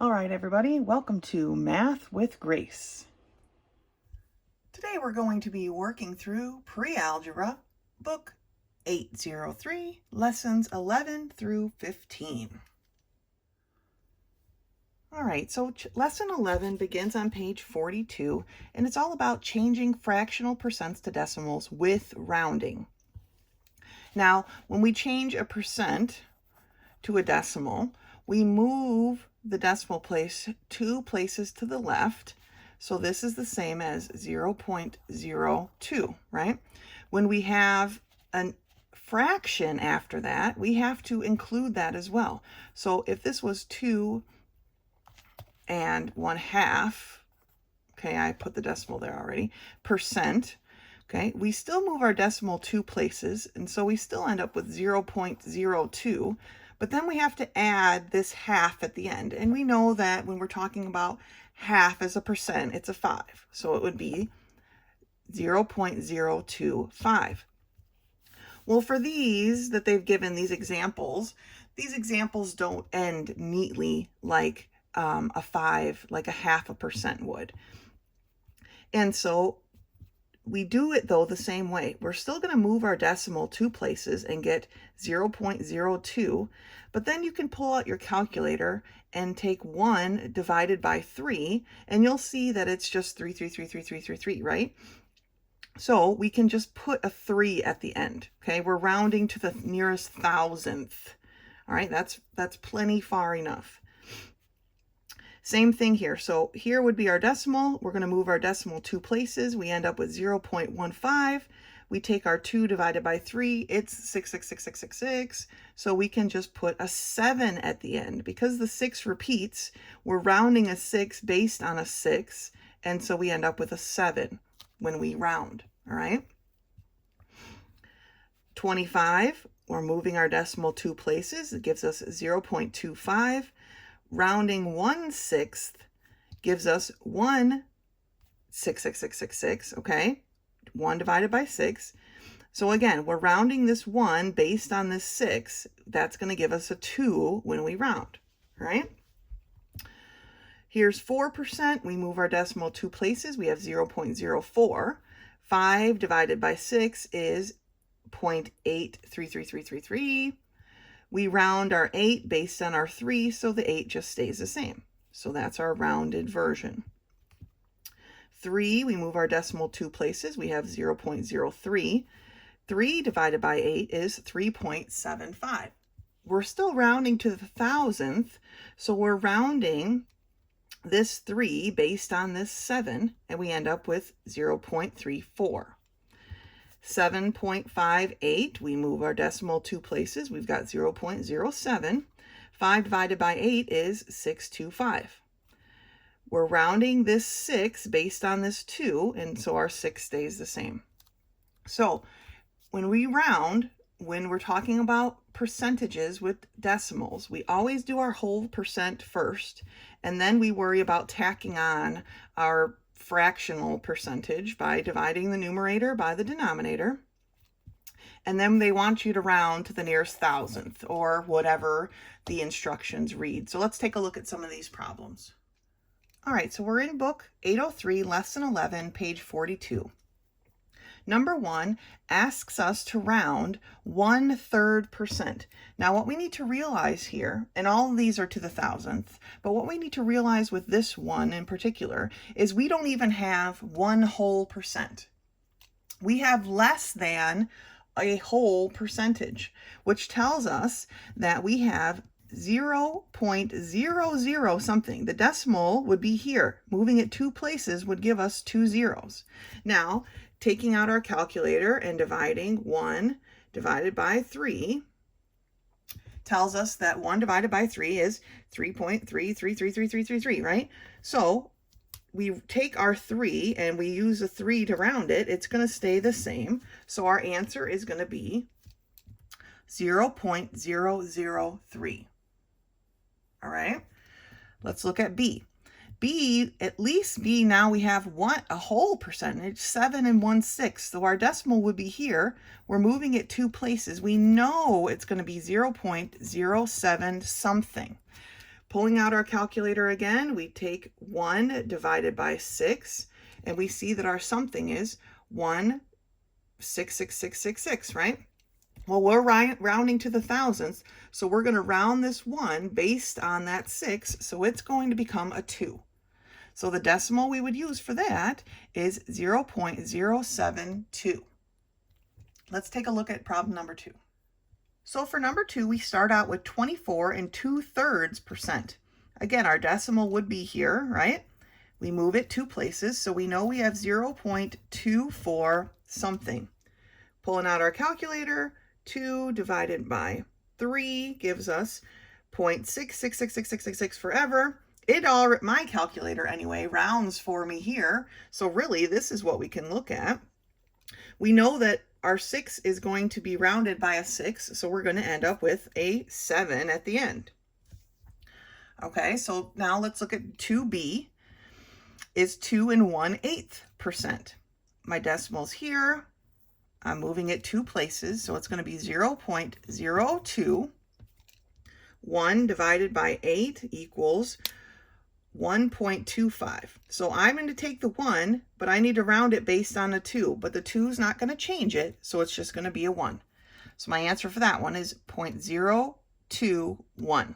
All right, everybody, welcome to Math with Grace. Today we're going to be working through Pre-Algebra, Book 803, Lessons 11 through 15. All right, so Lesson 11 begins on page 42, and it's all about changing fractional percents to decimals with rounding. Now, when we change a percent to a decimal, we move the decimal place 2 places to the left. So this is the same as 0.02, right? When we have a fraction after that, we have to include that as well. So if this was 2 and 1/2, okay, I put the decimal there already, percent, okay, we still move our decimal 2 places, and so we still end up with 0.02. But then we have to add this half at the end. And we know that when we're talking about half as a percent, it's a 5. So it would be 0.025. Well, for these that they've given, these examples don't end neatly like a 5, like a 0.5% would. And so we do it, though, the same way. We're still going to move our decimal 2 places and get 0.02, but then you can pull out your calculator and take 1 divided by 3, and you'll see that it's just 3, right? So we can just put a 3 at the end, okay? We're rounding to the nearest thousandth, all right? That's plenty far enough. Same thing here. So here would be our decimal. We're going to move our decimal 2 places. We end up with 0.15. We take our 2 divided by 3. It's 6666666. So we can just put a 7 at the end. Because the 6 repeats, we're rounding a 6 based on a 6. And so we end up with a 7 when we round. All right. 25, we're moving our decimal 2 places. It gives us 0.25. Rounding 1/6 gives us 1/66666, okay? 1 divided by 6. So again, we're rounding this 1 based on this 6. That's going to give us a 2 when we round, right? Here's 4%. We move our decimal 2 places. We have 0.04. 5 divided by 6 is 0.833333. We round our 8 based on our 3, so the 8 just stays the same. So that's our rounded version. 3, we move our decimal 2 places. We have 0.03. 3 divided by 8 is 3.75. We're still rounding to the thousandth, so we're rounding this 3 based on this 7, and we end up with 0.34. 7.58, we move our decimal 2 places. We've got 0.07. 5 divided by 8 is 625. We're rounding this 6 based on this 2, and so our 6 stays the same. So when we round, when we're talking about percentages with decimals, we always do our whole percent first, and then we worry about tacking on our fractional percentage by dividing the numerator by the denominator. And then they want you to round to the nearest thousandth or whatever the instructions read. So let's take a look at some of these problems. All right, so we're in book 803, lesson 11, page 42. Number 1 asks us to round 1/3%. Now what we need to realize here, and all of these are to the thousandth, but what we need to realize with this one in particular is we don't even have 1 whole percent. We have less than a whole percentage, which tells us that we have 0.00 something. The decimal would be here. Moving it 2 places would give us 2 zeros. Now, taking out our calculator and dividing 1 divided by 3 tells us that 1 divided by 3 is 3.333333, right? So we take our 3 and we use a 3 to round it. It's going to stay the same. So our answer is going to be 0.003. All right, let's look at B. B, at least B, now we have a whole percentage, 7 1/6. So our decimal would be here. We're moving it 2 places. We know it's going to be 0.07 something. Pulling out our calculator again, we take 1 divided by 6, and we see that our something is 1,66666, right? Well, we're rounding to the thousandths, so we're going to round this 1 based on that 6, so it's going to become a 2. So the decimal we would use for that is 0.072. Let's take a look at problem number 2. So for number 2, we start out with 24 2/3%. Again, our decimal would be here, right? We move it 2 places, so we know we have 0.24 something. Pulling out our calculator, 2 divided by 3 gives us 0.6666666 forever. My calculator anyway, rounds for me here. So really, this is what we can look at. We know that our 6 is going to be rounded by a 6, so we're going to end up with a 7 at the end. Okay, so now let's look at 2b is 2 1/8%. My decimal's here. I'm moving it 2 places, so it's going to be 0.02. 1 divided by 8 equals 1.25. So I'm going to take the 1, but I need to round it based on a 2, but the 2 is not going to change it, so it's just going to be a 1. So my answer for that one is 0.021.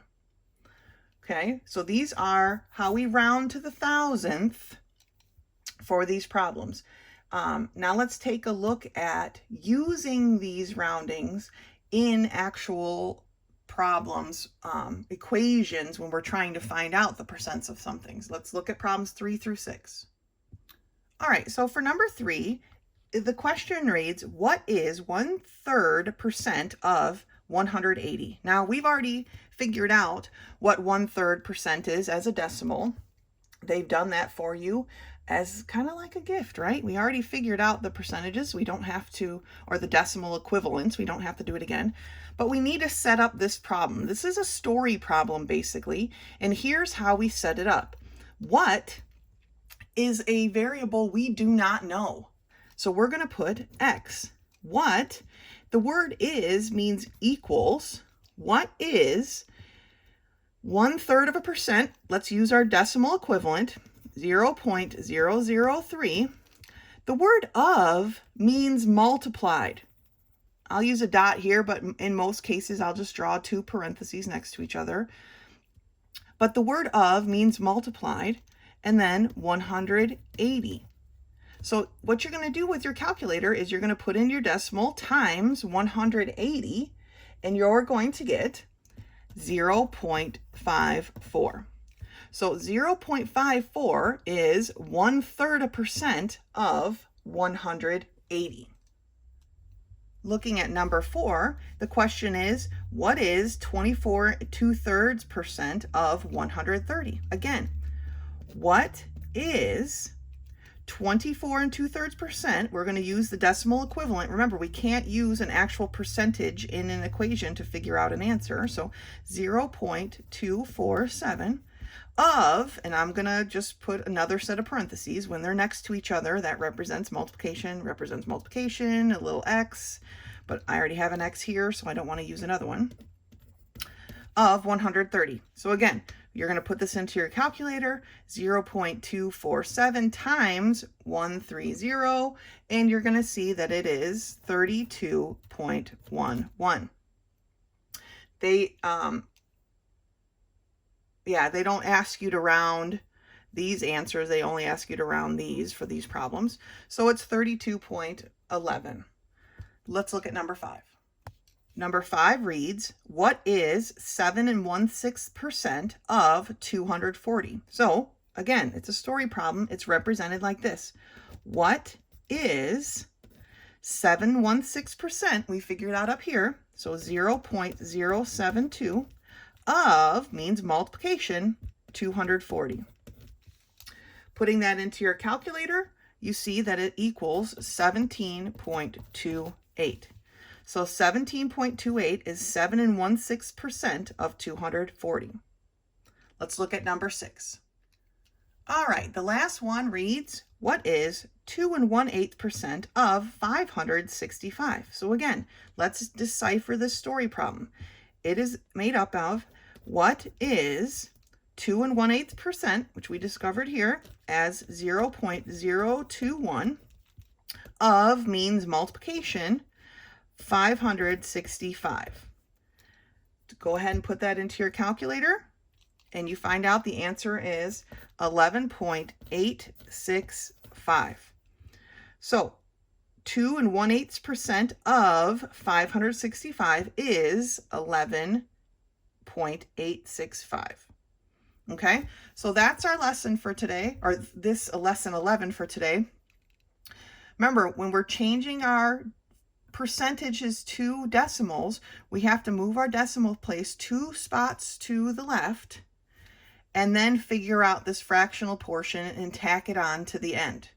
Okay, so these are how we round to the thousandth for these problems. Now let's take a look at using these roundings in actual problems, equations, when we're trying to find out the percents of something. Let's look at problems 3 through 6. All right, so for number 3, the question reads, what is 1/3% of 180? Now, we've already figured out what 1/3% is as a decimal. They've done that for you as kind of like a gift, right? We already figured out the percentages. We don't have to, or the decimal equivalents. We don't have to do it again. But we need to set up this problem. This is a story problem, basically. And here's how we set it up. What is a variable we do not know? So we're going to put x. What? The word is means equals. What is 1/3%? Let's use our decimal equivalent, 0.003. The word of means multiplied. I'll use a dot here, but in most cases, I'll just draw 2 parentheses next to each other. But the word of means multiplied, and then 180. So what you're going to do with your calculator is you're going to put in your decimal times 180, and you're going to get 0.54. So 0.54 is 1/3% of 180. Looking at number 4, the question is, what is 24 2/3% of 130? Again, what is 24 2/3%? We're going to use the decimal equivalent. Remember, we can't use an actual percentage in an equation to figure out an answer. So 0.247 of, and I'm going to just put another set of parentheses. When they're next to each other, that represents multiplication, a little x, but I already have an x here, so I don't want to use another one, of 130. So again, you're going to put this into your calculator, 0.247 times 130, and you're going to see that it is 32.11. They don't ask you to round these answers. They only ask you to round these for these problems. So it's 32.11. Let's look at number 5. Number 5 reads, what is 7 1/6% of 240? So again, it's a story problem. It's represented like this. What is 7 1/6%? We figured out up here. So 0.072 of means multiplication, 240. Putting that into your calculator, you see that it equals 17.28. So 17.28 is 7 1/6% of 240. Let's look at number 6. All right, the last one reads, what is 2 1/8% of 565? So again, let's decipher this story problem. It is made up of what is 2 1/8%, which we discovered here as 0.021 of means multiplication 565. Go ahead and put that into your calculator, and you find out the answer is 11.865. So 2 1/8% of 565 is 11.865. Okay, so that's our lesson for today, or this lesson 11 for today. Remember, when we're changing our percentages to decimals, we have to move our decimal place 2 spots to the left and then figure out this fractional portion and tack it on to the end.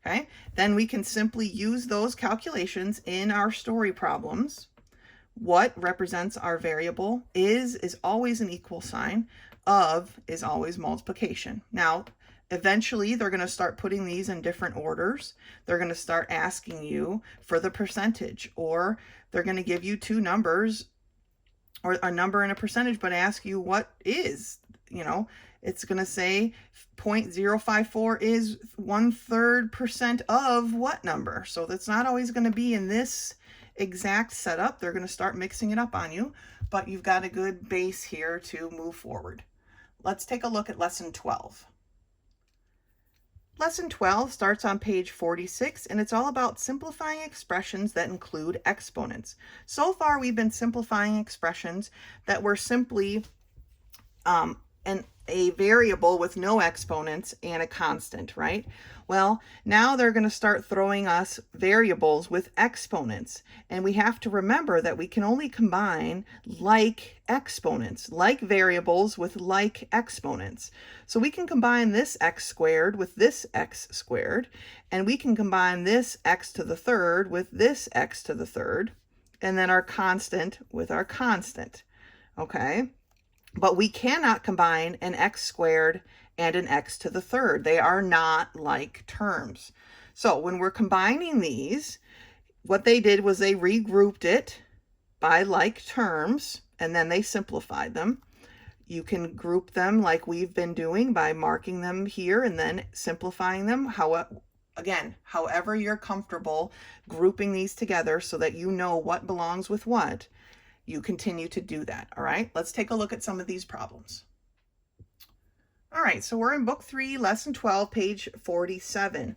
Okay, then we can simply use those calculations in our story problems. What represents our variable is always an equal sign. Of is always multiplication. Now, eventually, they're going to start putting these in different orders. They're going to start asking you for the percentage, or they're going to give you two numbers, or a number and a percentage, but ask you what is, it's going to say 0.054 is 1/3% of what number. So that's not always going to be in this exact setup. They're going to start mixing it up on you, but you've got a good base here to move forward. Let's take a look at lesson 12. Lesson 12 starts on page 46, and it's all about simplifying expressions that include exponents. So far, we've been simplifying expressions that were simply a variable with no exponents and a constant, right? Well, now they're going to start throwing us variables with exponents, and we have to remember that we can only combine like exponents, like variables with like exponents. So we can combine this x squared with this x squared, and we can combine this x to the third with this x to the third, and then our constant with our constant, okay? But we cannot combine an x squared and an x to the third. They are not like terms. So when we're combining these, what they did was they regrouped it by like terms, and then they simplified them. You can group them like we've been doing by marking them here and then simplifying them. However you're comfortable grouping these together so that you know what belongs with what, you continue to do that. All right, let's take a look at some of these problems. All right, so we're in book 3, lesson 12, page 47.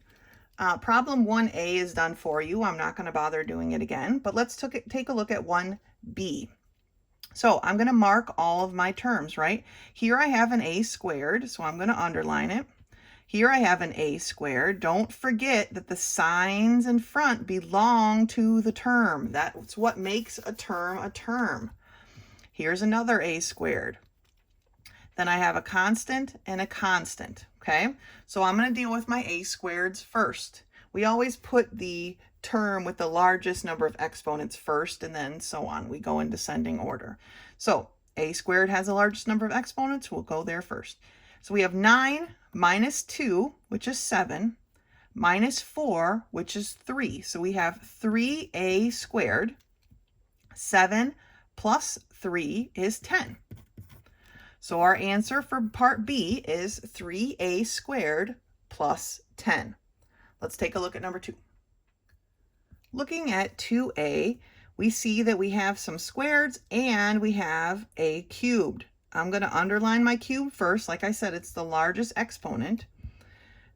Problem 1A is done for you. I'm not going to bother doing it again, but let's take a look at 1B. So I'm going to mark all of my terms, right? Here I have an a squared, so I'm going to underline it. Here I have an a squared. Don't forget that the signs in front belong to the term. That's what makes a term a term. Here's another a squared. Then I have a constant and a constant, okay? So I'm going to deal with my a squareds first. We always put the term with the largest number of exponents first, and then so on. We go in descending order. So a squared has the largest number of exponents. We'll go there first. So we have 9 minus 2, which is 7, minus 4, which is 3. So we have 3a squared. 7 plus 3 is 10. So our answer for part B is 3a squared plus 10. Let's take a look at number 2. Looking at 2a, we see that we have some squareds and we have a cubed. I'm going to underline my cube first. Like I said, it's the largest exponent.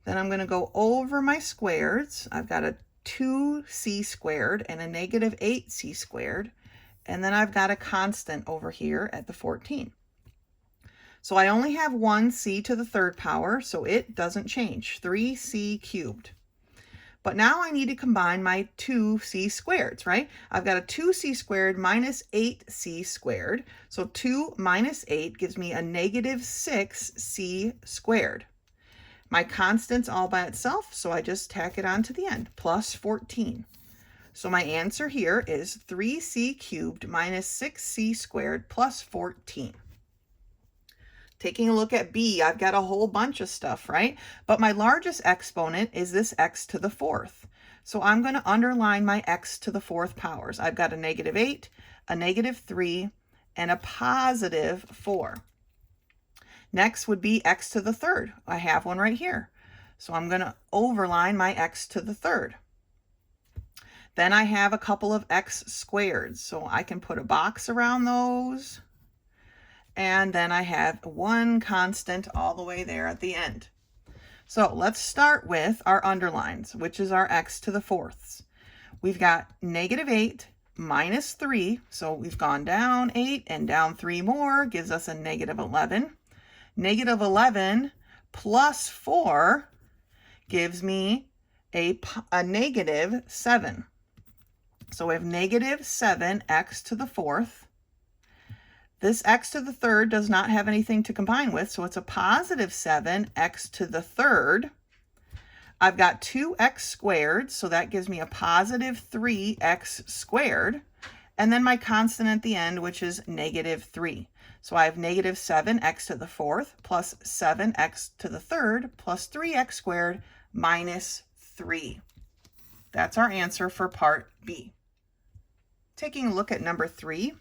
Then I'm going to go over my squareds. I've got a 2c squared and a negative 8c squared. And then I've got a constant over here at the 14. So I only have one c to the third power, so it doesn't change, 3c cubed. But now I need to combine my 2c squareds, right? I've got a 2c squared minus 8c squared. So 2 minus 8 gives me a negative 6c squared. My constant's all by itself, so I just tack it on to the end, plus 14. So my answer here is 3c cubed minus 6c squared plus 14. Taking a look at B, I've got a whole bunch of stuff, right? But my largest exponent is this x to the 4th. So I'm going to underline my x to the 4th powers. I've got a negative 8, a negative 3, and a positive 4. Next would be x to the third. I have one right here. So I'm going to overline my x to the third. Then I have a couple of x squared. So I can put a box around those. And then I have one constant all the way there at the end. So let's start with our underlines, which is our x to the fourths. We've got -8 minus 3. So we've gone down 8 and down 3 more, gives us a -11. -11 plus 4 gives me a -7. So we have -7x to the fourth. This x to the third does not have anything to combine with, so it's a +7x to the third. I've got 2x squared, so that gives me a +3x squared. And then my constant at the end, which is -3. So I have -7x to the fourth plus 7x to the third plus 3x squared minus 3. That's our answer for part B. Taking a look at number 3,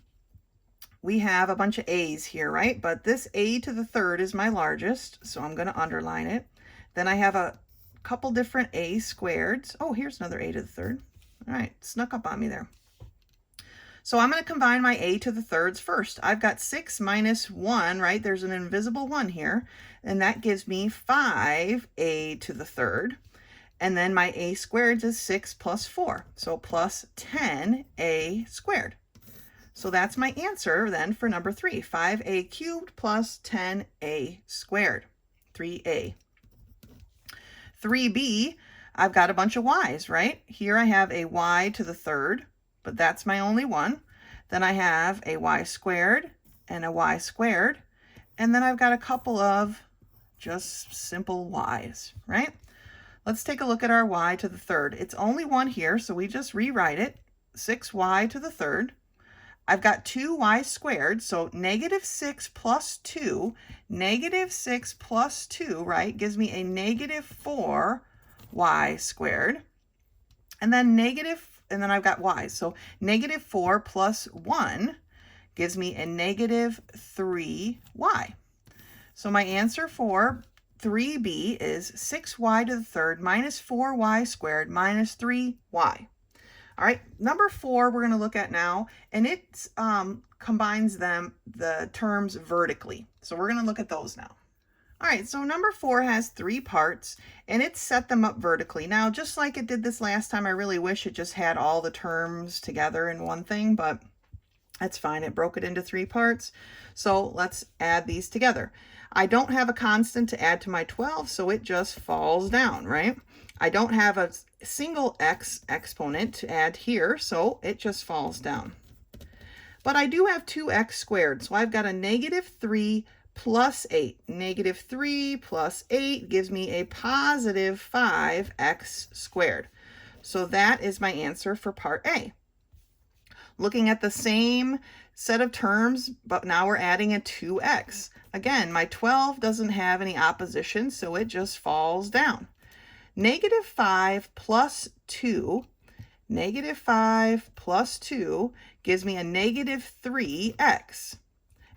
we have a bunch of a's here, right? But this a to the third is my largest, so I'm going to underline it. Then I have a couple different a squareds. Oh, here's another a to the third. All right, snuck up on me there. So I'm going to combine my a to the thirds first. I've got 6 minus 1, right? There's an invisible 1 here, and that gives me 5a to the third. And then my a squared is 6 plus 4, so plus 10a squared. So that's my answer then for number 3, 5a cubed plus 10a squared, 3a. 3b, I've got a bunch of y's, right? Here I have a y to the third, but that's my only one. Then I have a y squared and a y squared, and then I've got a couple of just simple y's, right? Let's take a look at our y to the third. It's only one here, so we just rewrite it, 6y to the third. I've got 2y squared, so -6 plus 2, -6 plus 2, right, gives me a -4y squared. And then I've got y, so -4 plus 1 gives me a -3y. So my answer for 3b is 6y to the third minus 4y squared minus 3y. All right, number 4 we're going to look at now, and it combines the terms vertically. So we're going to look at those now. All right, so number 4 has 3 parts, and it set them up vertically. Now, just like it did this last time, I really wish it just had all the terms together in one thing, but that's fine. It broke it into 3 parts. So let's add these together. I don't have a constant to add to my 12, so it just falls down, right? I don't have a single x exponent to add here, so it just falls down. But I do have 2x squared, so I've got a -3 plus 8. -3 plus 8 gives me a +5x squared. So that is my answer for part A. Looking at the same set of terms, but now we're adding a 2x. Again, my 12 doesn't have any opposition, so it just falls down. -5 plus 2, -5 plus 2 gives me a -3x.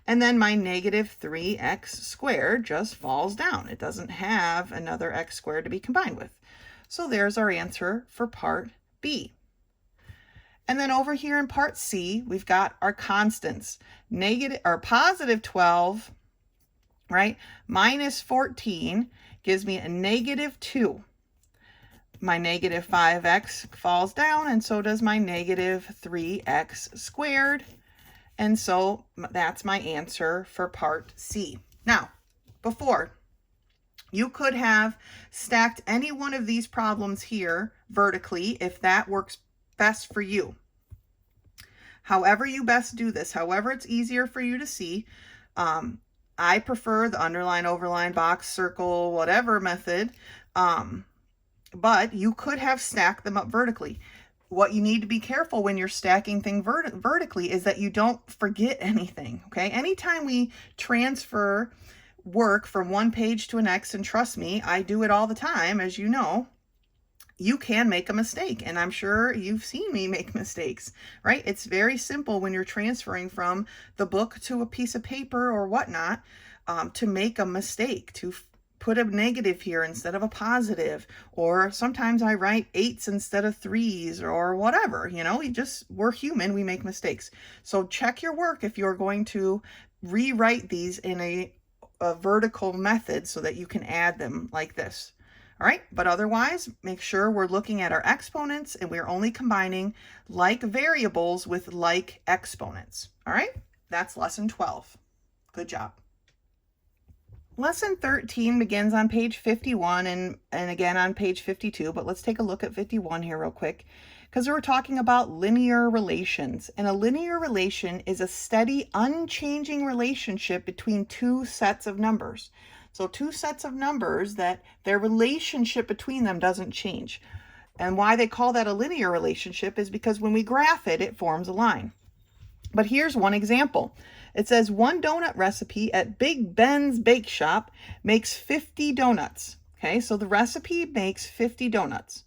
And then my -3x squared just falls down. It doesn't have another x squared to be combined with. So there's our answer for part B. And then over here in part C, we've got our constants. Positive 12, right, minus 14 gives me a -2. My -5x falls down, and so does my -3x squared. And so that's my answer for part C. Now, before, you could have stacked any one of these problems here vertically if that works best for you. However you best do this, however it's easier for you to see, I prefer the underline, overline, box, circle, whatever method, but you could have stacked them up vertically. What you need to be careful when you're stacking things vertically is that you don't forget anything, okay? Anytime we transfer work from one page to the next, and trust me, I do it all the time, as you know, you can make a mistake, and I'm sure you've seen me make mistakes, right? It's very simple when you're transferring from the book to a piece of paper or whatnot. to make a mistake, to put a negative here instead of a positive, or sometimes I write 8s instead of 3s or whatever, you know, we're human, we make mistakes. So check your work if you're going to rewrite these in a vertical method so that you can add them like this. All right, but otherwise, make sure we're looking at our exponents and we're only combining like variables with like exponents. All right, that's lesson 12. Good job. Lesson 13 begins on page 51 and again on page 52, but let's take a look at 51 here real quick because we're talking about linear relations. And a linear relation is a steady, unchanging relationship between two sets of numbers. So two sets of numbers that their relationship between them doesn't change. And why they call that a linear relationship is because when we graph it, it forms a line. But here's one example. It says one donut recipe at Big Ben's Bake Shop makes 50 donuts. Okay, so the recipe makes 50 donuts.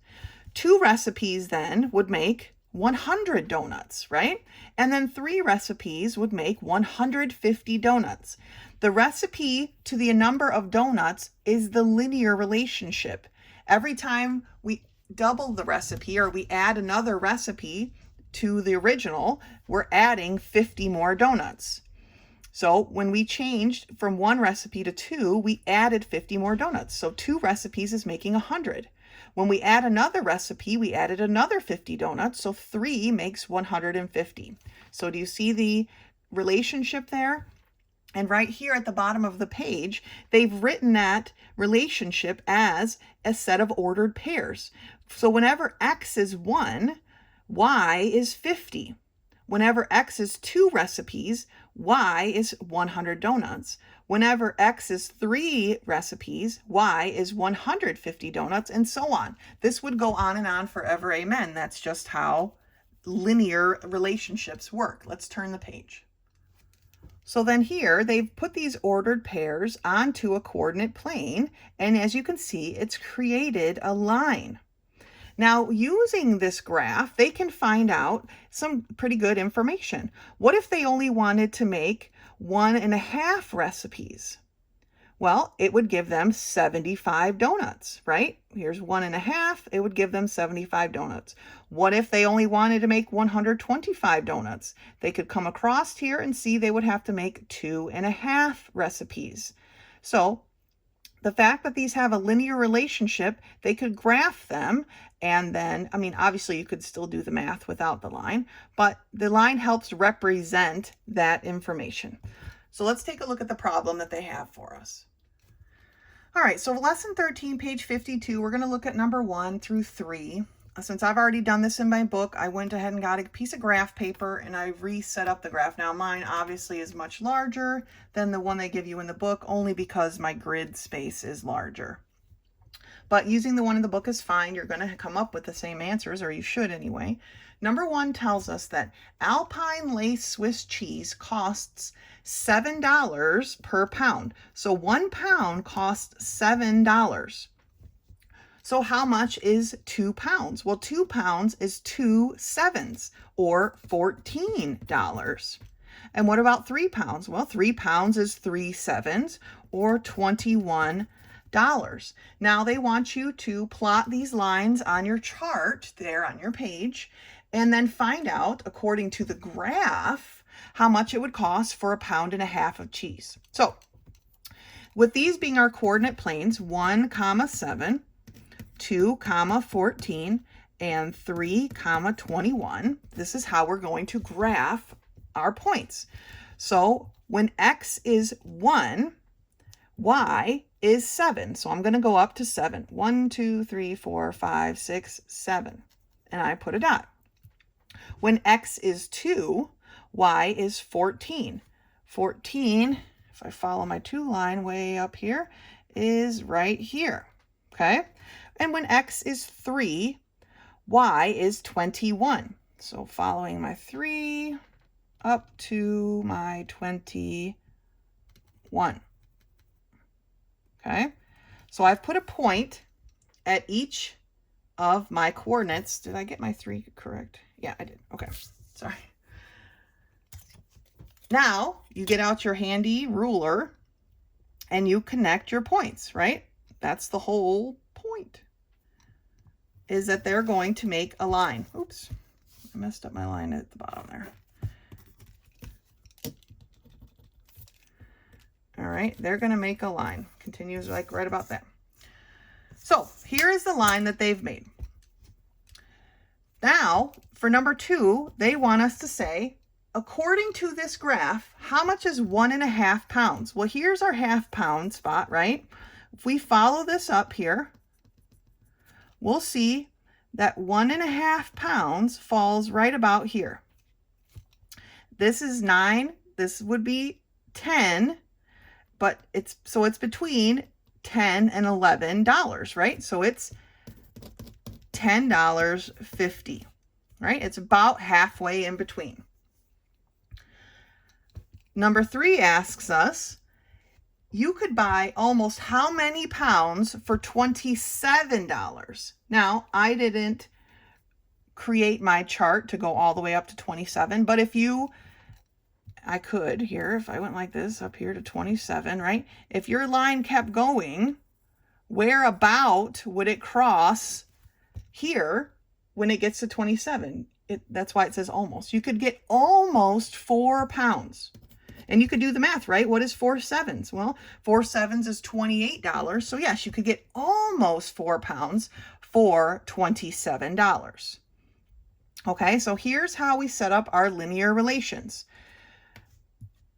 Two recipes then would make 100 donuts, right? And then three recipes would make 150 donuts. The recipe to the number of donuts is the linear relationship. Every time we double the recipe or we add another recipe to the original, we're adding 50 more donuts. So when we changed from one recipe to two, we added 50 more donuts. So two recipes is making 100. When we add another recipe, we added another 50 donuts. So 3 makes 150. So do you see the relationship there? And right here at the bottom of the page, they've written that relationship as a set of ordered pairs. So whenever x is 1, y is 50. Whenever x is 2 recipes, y is 100 donuts. Whenever x is 3 recipes, y is 150 donuts, and so on. This would go on and on forever, amen. That's just how linear relationships work. Let's turn the page. So then here, they've put these ordered pairs onto a coordinate plane, and as you can see, it's created a line. Now, using this graph, they can find out some pretty good information. What if they only wanted to make 1.5 recipes? Well, it would give them 75 donuts, right? Here's 1.5, it would give them 75 donuts. What if they only wanted to make 125 donuts? They could come across here and see they would have to make 2.5 recipes. So the fact that these have a linear relationship, they could graph them, and then, I mean, obviously you could still do the math without the line, but the line helps represent that information. So let's take a look at the problem that they have for us. All right, so lesson 13, page 52, we're going to look at number 1 through 3. Since I've already done this in my book, I went ahead and got a piece of graph paper and I reset up the graph. Now mine obviously is much larger than the one they give you in the book, only because my grid space is larger. But using the one in the book is fine. You're going to come up with the same answers, or you should anyway. Number 1 tells us that Alpine Lace Swiss cheese costs $7 per pound. So 1 pound costs $7. So how much is 2 pounds? Well, 2 pounds is 2 sevens, or $14. And what about 3 pounds? Well, 3 pounds is 3 sevens, or $21. Now they want you to plot these lines on your chart there on your page, and then find out, according to the graph, how much it would cost for 1.5 pounds of cheese. So with these being our coordinate planes, 1, 7, 2, 14, and 3, 21, this is how we're going to graph our points. So when x is 1, y is 7. So I'm going to go up to 7. 1, 2, 3, 4, 5, 6, 7. And I put a dot. When x is 2, y is 14. 14, if I follow my 2 line way up here, is right here. Okay? And when x is 3, y is 21. So following my 3 up to my 21. Okay, so I've put a point at each of my coordinates. Did I get my 3 correct? Yeah, I did. Okay, sorry. Now you get out your handy ruler and you connect your points, right? That's the whole point, is that they're going to make a line. Oops, I messed up my line at the bottom there. All right, they're going to make a line. Continues like right about that. So here is the line that they've made. Now, for number 2, they want us to say, according to this graph, how much is 1.5 pounds? Well, here's our half pound spot, right? If we follow this up here, we'll see that 1.5 pounds falls right about here. This is 9. This would be 10, but it's between $10 and $11, right? So it's $10.50, right? It's about halfway in between. Number 3 asks us, you could buy almost how many pounds for $27? Now, I didn't create my chart to go all the way up to 27, but I could here, if I went like this up here to 27, right? If your line kept going, where about would it cross here when it gets to 27? That's why it says almost. You could get almost 4 pounds. And you could do the math, right? What is 4 sevens? Well, 4 sevens is $28. So yes, you could get almost 4 pounds for $27. Okay, so here's how we set up our linear relations.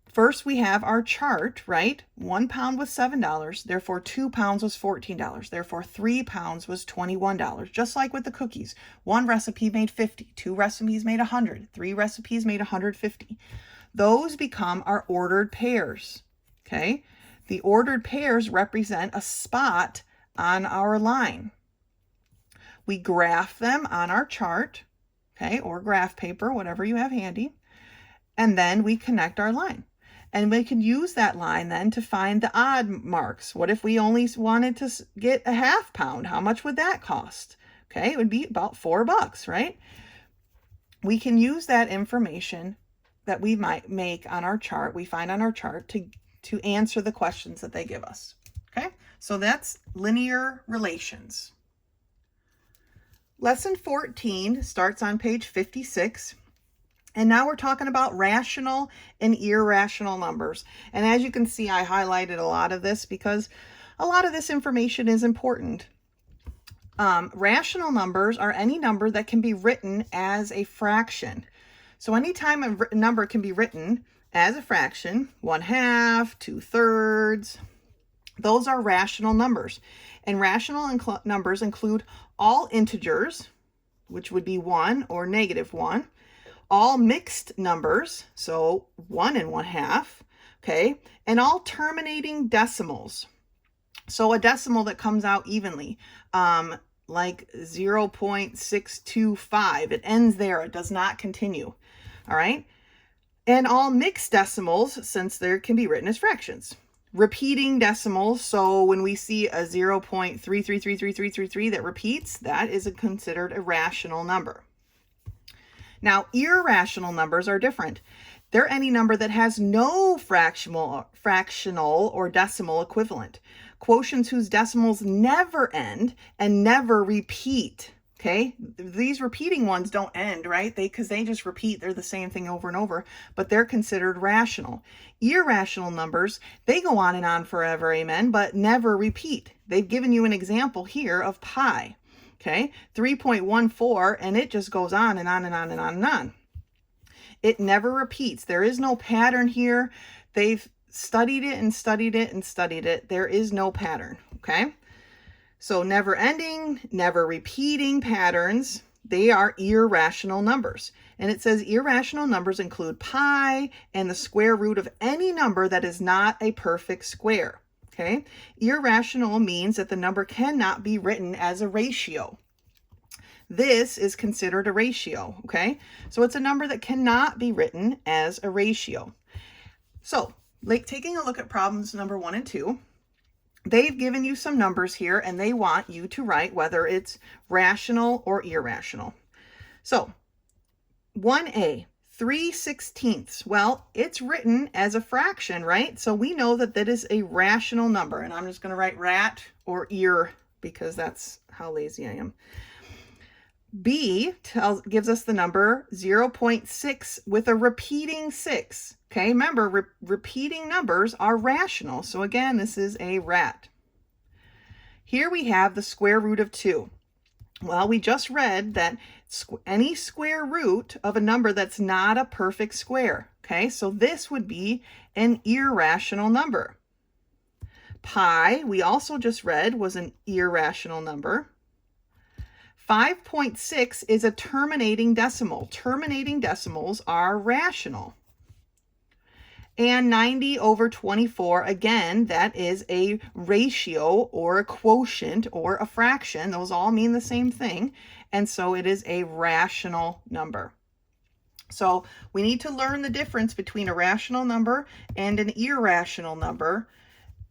First, we have our chart, right? 1 pound was $7, therefore 2 pounds was $14, therefore 3 pounds was $21. Just like with the cookies, 1 recipe made 50, 2 recipes made 100, 3 recipes made 150. Those become our ordered pairs, okay? The ordered pairs represent a spot on our line. We graph them on our chart, okay, or graph paper, whatever you have handy, and then we connect our line. And we can use that line then to find the odd marks. What if we only wanted to get a half pound? How much would that cost? Okay, it would be about $4, right? We can use that information that we might make on our chart, we find on our chart, to answer the questions that they give us. Okay, so that's linear relations. Lesson 14 starts on page 56. And now we're talking about rational and irrational numbers. And as you can see, I highlighted a lot of this because a lot of this information is important. Rational numbers are any number that can be written as a fraction. So anytime a number can be written as a fraction, 1/2, 2/3, those are rational numbers. And rational numbers include all integers, which would be 1 or -1, all mixed numbers, so 1 and 1/2, okay, and all terminating decimals. So a decimal that comes out evenly, like 0.625, it ends there, it does not continue. All right, and all mixed decimals, since they can be written as fractions. Repeating decimals, so when we see a 0.333333 that repeats, that is considered a rational number. Now, irrational numbers are different. They're any number that has no fractional or decimal equivalent. Quotients whose decimals never end and never repeat. Okay, these repeating ones don't end, right? Because they just repeat. They're the same thing over and over, but they're considered rational. Irrational numbers, they go on and on forever, amen, but never repeat. They've given you an example here of pi, okay? 3.14, and it just goes on and on and on and on and on. It never repeats. There is no pattern here. They've studied it and studied it and studied it. There is no pattern, okay? So never ending, never repeating patterns, they are irrational numbers. And it says irrational numbers include pi and the square root of any number that is not a perfect square. Okay? Irrational means that the number cannot be written as a ratio. This is considered a ratio. Okay? So it's a number that cannot be written as a ratio. So, like taking a look at problems number 1 and 2, they've given you some numbers here and they want you to write whether it's rational or irrational. So 1a, 3/16. Well, it's written as a fraction, right? So we know that that is a rational number. And I'm just going to write rat or ear because that's how lazy I am. B gives us the number 0.6 with a repeating 6. Okay, remember, repeating numbers are rational. So again, this is a rat. Here we have the square root of 2. Well, we just read that any square root of a number that's not a perfect square. Okay, so this would be an irrational number. Pi, we also just read, was an irrational number. 5.6 is a terminating decimal. Terminating decimals are rational. And 90/24, again, that is a ratio or a quotient or a fraction. Those all mean the same thing. And so it is a rational number. So we need to learn the difference between a rational number and an irrational number,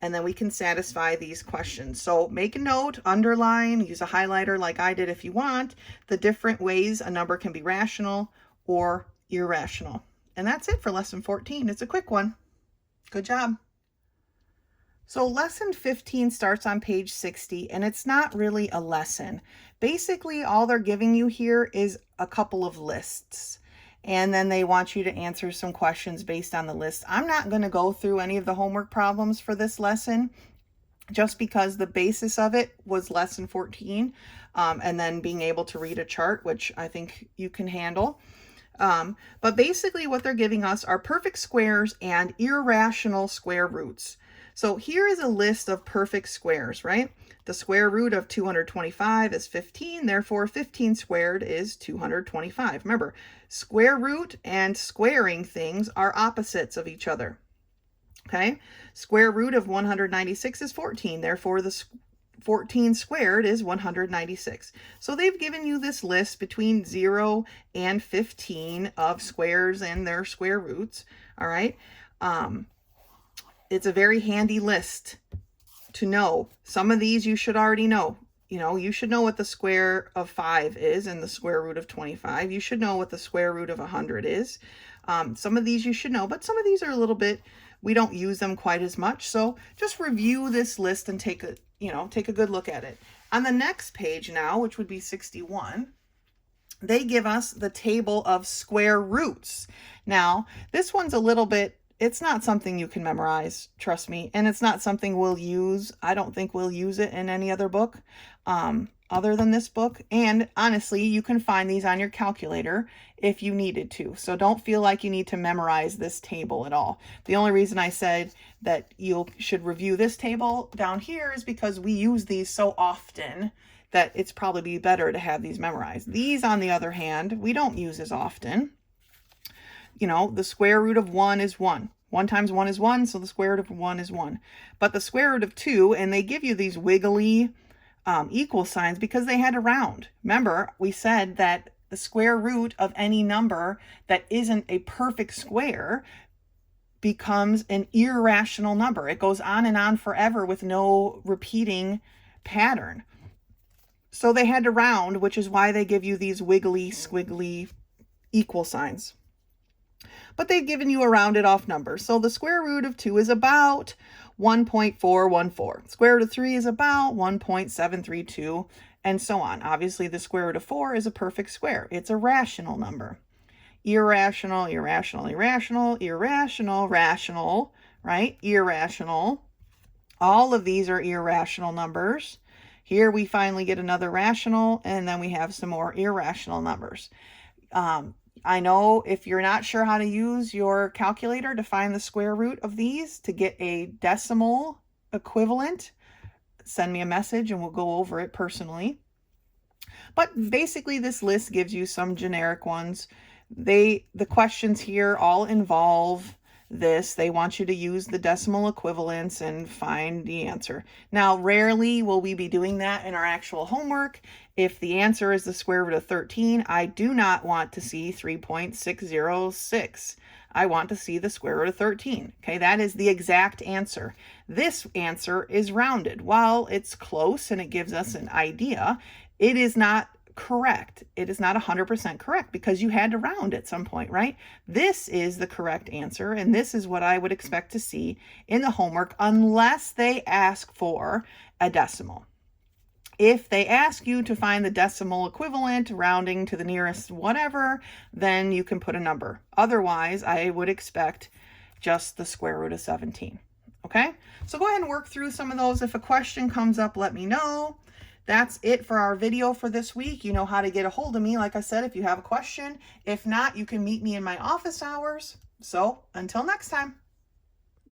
and then we can satisfy these questions. So make a note, underline, use a highlighter like I did if you want, the different ways a number can be rational or irrational. And that's it for lesson 14. It's a quick one. Good job. So lesson 15 starts on page 60, and it's not really a lesson. Basically, all they're giving you here is a couple of lists. And then they want you to answer some questions based on the list. I'm not going to go through any of the homework problems for this lesson, just because the basis of it was lesson 14, and then being able to read a chart, which I think you can handle. But basically what they're giving us are perfect squares and irrational square roots. So here is a list of perfect squares, right? The square root of 225 is 15, therefore 15 squared is 225. Remember, square root and squaring things are opposites of each other. Okay? Square root of 196 is 14, therefore the 14 squared is 196. So they've given you this list between 0 and 15 of squares and their square roots. All right. It's a very handy list to know. Some of these you should already know. You know, you should know what the square of 5 is and the square root of 25. You should know what the square root of 100 is. Some of these you should know, but some of these are a little bit, we don't use them quite as much. So just review this list and take a good look at it. On the next page now, which would be 61, they give us the table of square roots. Now, this one's a little bit, it's not something you can memorize, trust me, and it's not something we'll use. I don't think we'll use it in any other book other than this book. And honestly, you can find these on your calculator if you needed to. So don't feel like you need to memorize this table at all. The only reason I said that you should review this table down here is because we use these so often that it's probably better to have these memorized. These, on the other hand, we don't use as often. You know, the square root of 1 is 1. 1 times 1 is 1, so the square root of 1 is 1. But the square root of 2, and they give you these wiggly equal signs because they had to round. Remember, we said that the square root of any number that isn't a perfect square becomes an irrational number. It goes on and on forever with no repeating pattern. So they had to round, which is why they give you these wiggly, squiggly equal signs. But they've given you a rounded off number. So the square root of 2 is about 1.414. Square root of 3 is about 1.732, and so on. Obviously, the square root of 4 is a perfect square. It's a rational number. Irrational, irrational, irrational, irrational, rational, right? Irrational. All of these are irrational numbers. Here we finally get another rational, and then we have some more irrational numbers. I know if you're not sure how to use your calculator to find the square root of these to get a decimal equivalent, send me a message and we'll go over it personally. But basically this list gives you some generic ones. The questions here all involve this. They want you to use the decimal equivalents and find the answer. Now, rarely will we be doing that in our actual homework. If the answer is the square root of 13, I do not want to see 3.606. I want to see the square root of 13. Okay, that is the exact answer. This answer is rounded. While it's close and it gives us an idea, it is not correct. It is not 100% correct because you had to round at some point, right? This is the correct answer, and this is what I would expect to see in the homework unless they ask for a decimal. If they ask you to find the decimal equivalent, rounding to the nearest whatever, then you can put a number. Otherwise, I would expect just the square root of 17. Okay, so go ahead and work through some of those. If a question comes up, let me know. That's it for our video for this week. You know how to get a hold of me, like I said, if you have a question. If not, you can meet me in my office hours. So until next time.